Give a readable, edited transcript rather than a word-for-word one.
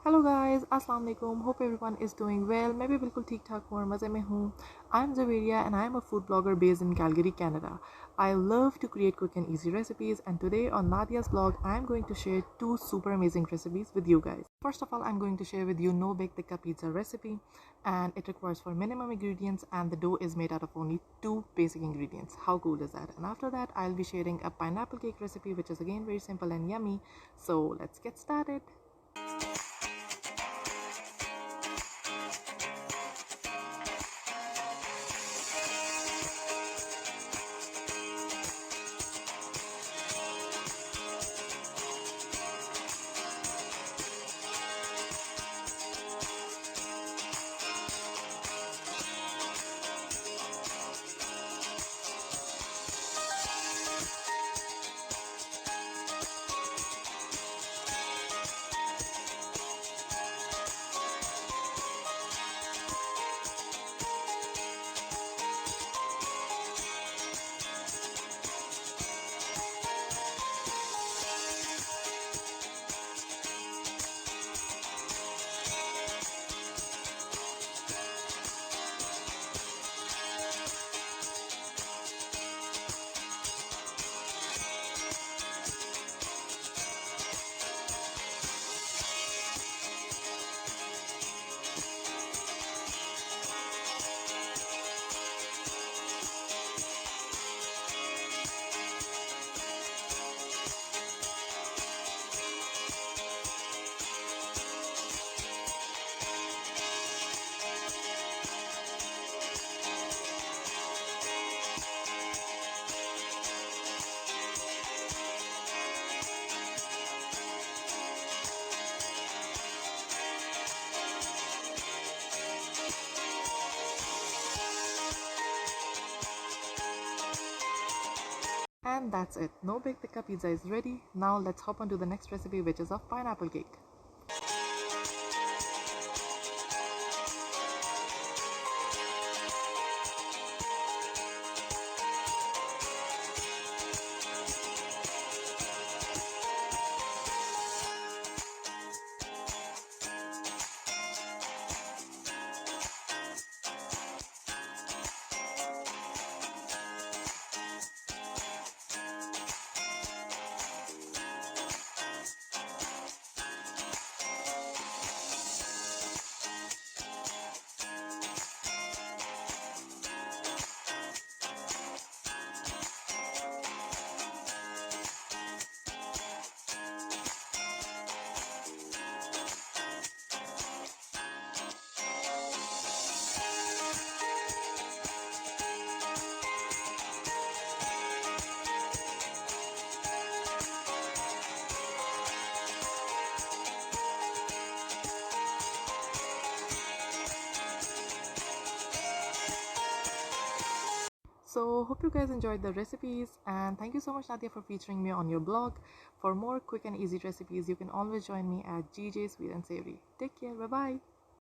Hello guys, अस्सलाम वालेकुम. Hope everyone is doing well. मैं भी बिल्कुल ठीक ठाक हूँ और मज़े में हूँ. I'm Javeria and I'm a food blogger based in Calgary, Canada. I love to create quick and easy recipes, and today on Nadiya's blog I'm going to share two super amazing recipes with you guys. First of all, I'm going to share with you no bake tikka pizza recipe, and it requires for minimum ingredients and the dough is made out of only two basic ingredients. How cool is that? And after that I'll be sharing a pineapple cake recipe, which is again very simple and yummy. So let's get started. And that's it. No bake tikka pizza is ready. Now let's hop on to the next recipe, which is of pineapple cake. So hope you guys enjoyed the recipes, and thank you so much Nadiya for featuring me on your blog. For more quick and easy recipes, you can always join me at GJ Sweet and Savory. Take care, bye bye.